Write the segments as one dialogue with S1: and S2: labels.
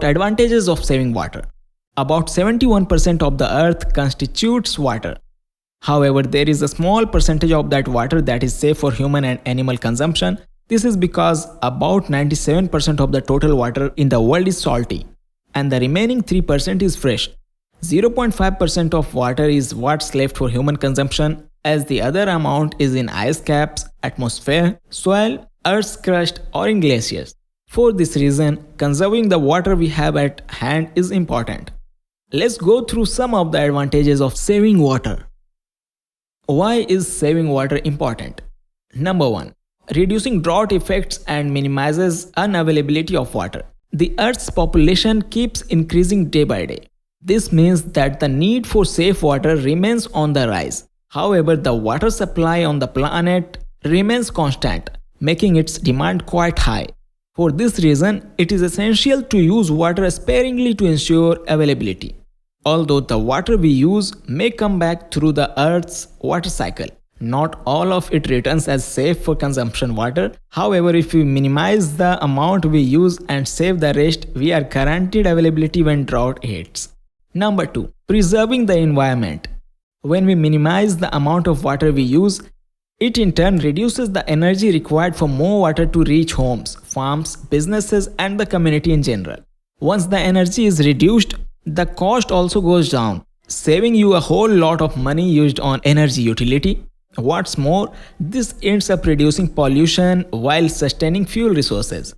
S1: Advantages of saving water. About 71% of the earth constitutes water. However, there is a small percentage of that water that is safe for human and animal consumption. This is because about 97% of the total water in the world is salty, and the remaining 3% is fresh. 0.5% of water is what's left for human consumption, as the other amount is in ice caps, atmosphere, soil, Earth's crust, or in glaciers. For this reason, conserving the water we have at hand is important. Let's go through some of the advantages of saving water. Why is saving water important? Number 1. Reducing drought effects and minimizes unavailability of water. The Earth's population keeps increasing day by day. This means that the need for safe water remains on the rise. However, the water supply on the planet remains constant, making its demand quite high. For this reason, it is essential to use water sparingly to ensure availability. Although the water we use may come back through the Earth's water cycle, not all of it returns as safe for consumption water. However, if we minimize the amount we use and save the rest, we are guaranteed availability when drought hits. Number 2. Preserving the environment. When we minimize the amount of water we use, it in turn reduces the energy required for more water to reach homes, farms, businesses, and the community in general. Once the energy is reduced, the cost also goes down, saving you a whole lot of money used on energy utility. What's more, this ends up reducing pollution while sustaining fuel resources.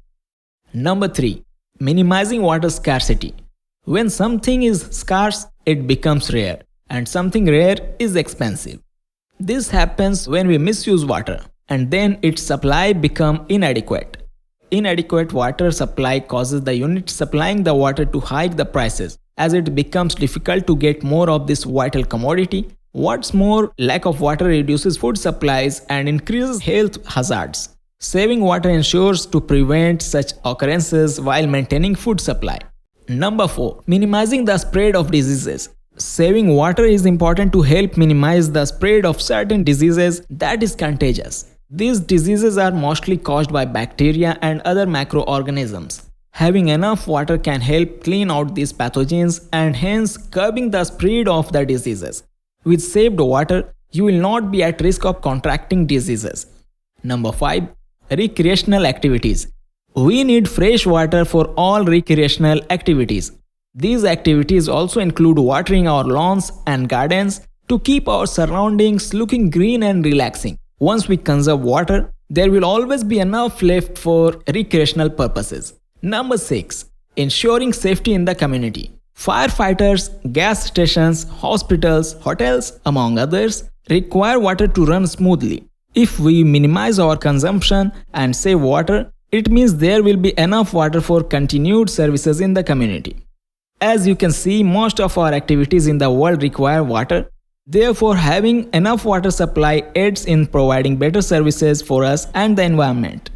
S1: Number 3. Minimizing water scarcity. When something is scarce, it becomes rare, and something rare is expensive. This happens when we misuse water, and then its supply becomes inadequate. Inadequate water supply causes the unit supplying the water to hike the prices, as it becomes difficult to get more of this vital commodity. What's more, lack of water reduces food supplies and increases health hazards. Saving water ensures to prevent such occurrences while maintaining food supply. Number 4. Minimizing the spread of diseases. Saving water is important to help minimize the spread of certain diseases that is contagious. These diseases are mostly caused by bacteria and other microorganisms. Having enough water can help clean out these pathogens and hence curbing the spread of the diseases. With saved water, you will not be at risk of contracting diseases. Number 5. Recreational activities. We need fresh water for all recreational activities. These activities also include watering our lawns and gardens to keep our surroundings looking green and relaxing. Once we conserve water, there will always be enough left for recreational purposes. Number 6. Ensuring safety in the community. Firefighters, gas stations, hospitals, hotels, among others, require water to run smoothly. If we minimize our consumption and save water, it means there will be enough water for continued services in the community. As you can see, most of our activities in the world require water. Therefore, having enough water supply aids in providing better services for us and the environment.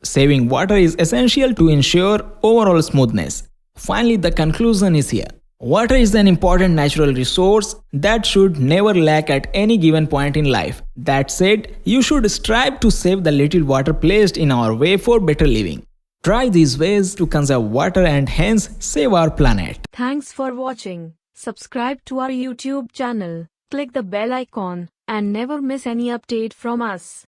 S1: Saving water is essential to ensure overall smoothness. Finally, the conclusion is here. Water is an important natural resource that should never lack at any given point in life. That said, you should strive to save the little water placed in our way for better living. Try these ways to conserve water and hence save our planet.
S2: Thanks for watching. Subscribe to our YouTube channel, click the bell icon, and never miss any update from us.